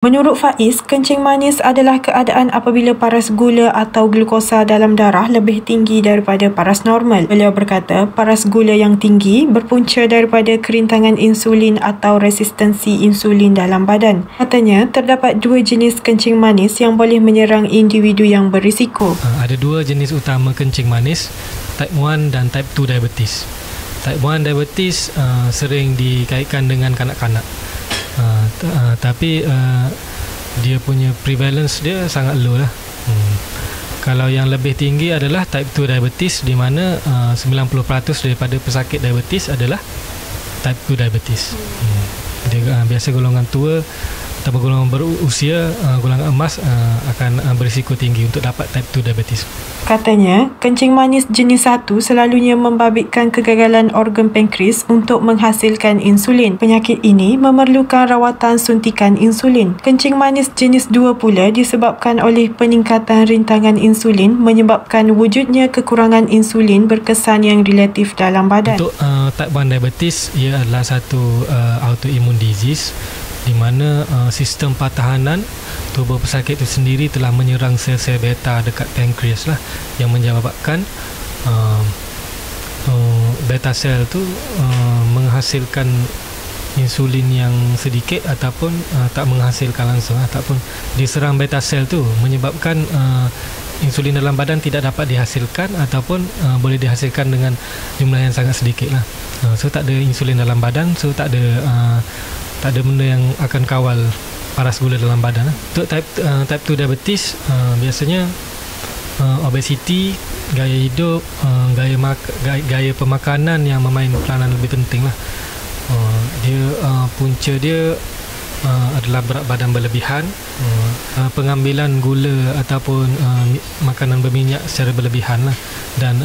Menurut Faiz, kencing manis adalah keadaan apabila paras gula atau glukosa dalam darah lebih tinggi daripada paras normal. Beliau berkata, paras gula yang tinggi berpunca daripada kerintangan insulin atau resistensi insulin dalam badan. Katanya, terdapat dua jenis kencing manis yang boleh menyerang individu yang berisiko. Ada dua jenis utama kencing manis, type 1 dan type 2 diabetes. Type 1 diabetes sering dikaitkan dengan kanak-kanak. Tapi dia punya prevalence dia sangat low lah. Kalau yang lebih tinggi adalah type 2 diabetes, di mana 90% daripada pesakit diabetes adalah type 2 diabetes. Dia biasa golongan tua atau golongan berusia, golongan emas akan berisiko tinggi untuk dapat type 2 diabetes. Katanya, kencing manis jenis 1 selalunya membabitkan kegagalan organ pankreas untuk menghasilkan insulin. Penyakit ini memerlukan rawatan suntikan insulin. Kencing manis jenis 2 pula disebabkan oleh peningkatan rintangan insulin menyebabkan wujudnya kekurangan insulin berkesan yang relatif dalam badan. Untuk type 1 diabetes, ia adalah satu autoimmune disease di mana sistem pertahanan tubuh pesakit itu sendiri telah menyerang sel-sel beta dekat pankreas lah, yang menyebabkan beta sel tu menghasilkan insulin yang sedikit ataupun tak menghasilkan langsung, ataupun diserang beta sel tu menyebabkan insulin dalam badan tidak dapat dihasilkan ataupun boleh dihasilkan dengan jumlah yang sangat sedikit lah. So tak ada insulin dalam badan, so tak ada benda yang akan kawal paras gula dalam badan. Untuk type 2 diabetes, biasanya obesiti, gaya hidup, gaya pemakanan yang memain peranan lebih penting lah. Punca dia adalah berat badan berlebihan, pengambilan gula ataupun makanan berminyak secara berlebihan lah, dan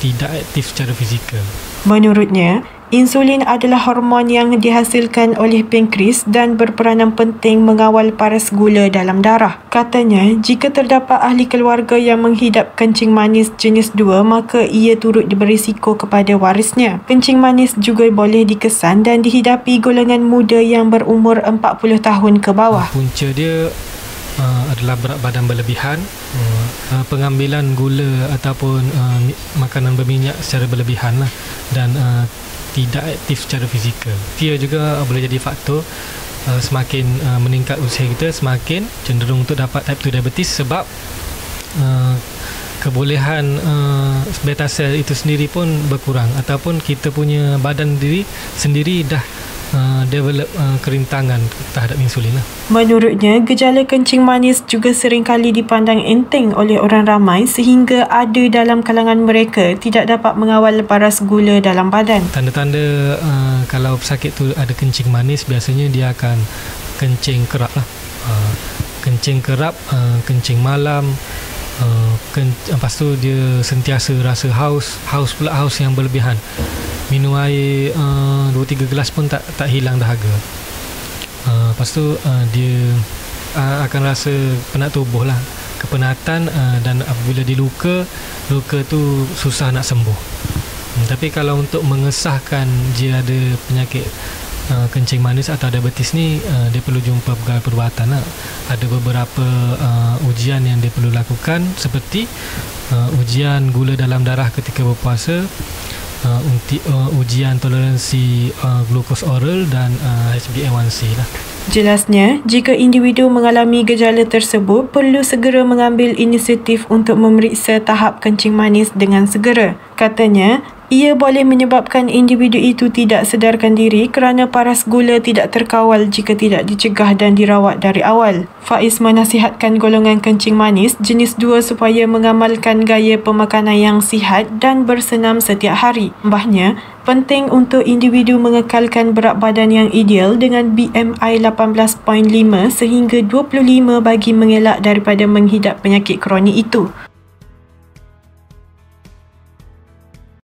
tidak aktif secara fizikal. Menurutnya, insulin adalah hormon yang dihasilkan oleh pankreas dan berperanan penting mengawal paras gula dalam darah. Katanya, jika terdapat ahli keluarga yang menghidap kencing manis jenis 2, maka ia turut berisiko kepada warisnya. Kencing manis juga boleh dikesan dan dihidapi golongan muda yang berumur 40 tahun ke bawah. Punca dia adalah berat badan berlebihan, pengambilan gula ataupun makanan berminyak secara berlebihan lah, dan tidak aktif secara fizikal. Dia juga boleh jadi faktor. Semakin meningkat usia kita, semakin cenderung untuk dapat type 2 diabetes, sebab kebolehan beta sel itu sendiri pun berkurang, ataupun kita punya badan diri sendiri dah develop kerintangan terhadap insulin lah. Menurutnya, gejala kencing manis juga seringkali dipandang enteng oleh orang ramai sehingga ada dalam kalangan mereka tidak dapat mengawal paras gula dalam badan. Tanda-tanda kalau pesakit tu ada kencing manis, biasanya dia akan kencing kerap lah. Kencing kerap, kencing malam, lepas tu dia sentiasa rasa haus pula, haus yang berlebihan. Minum air 2-3 gelas pun tak hilang dahaga. Lepas tu dia akan rasa penat tubuh lah, kepenatan, dan apabila diluka, luka tu susah nak sembuh. Tapi kalau untuk mengesahkan dia ada penyakit kencing manis atau diabetes ni, dia perlu jumpa pegawai perubatan lah. Ada beberapa ujian yang dia perlu lakukan, seperti ujian gula dalam darah ketika berpuasa, ujian toleransi glukos oral, dan HbA1c lah. Jelasnya, jika individu mengalami gejala tersebut, perlu segera mengambil inisiatif untuk memeriksa tahap kencing manis dengan segera. Katanya, ia boleh menyebabkan individu itu tidak sedarkan diri kerana paras gula tidak terkawal jika tidak dicegah dan dirawat dari awal. Faiz menasihatkan golongan kencing manis jenis 2 supaya mengamalkan gaya pemakanan yang sihat dan bersenam setiap hari. Tambahnya, penting untuk individu mengekalkan berat badan yang ideal dengan BMI 18.5 sehingga 25 bagi mengelak daripada menghidap penyakit kronik itu.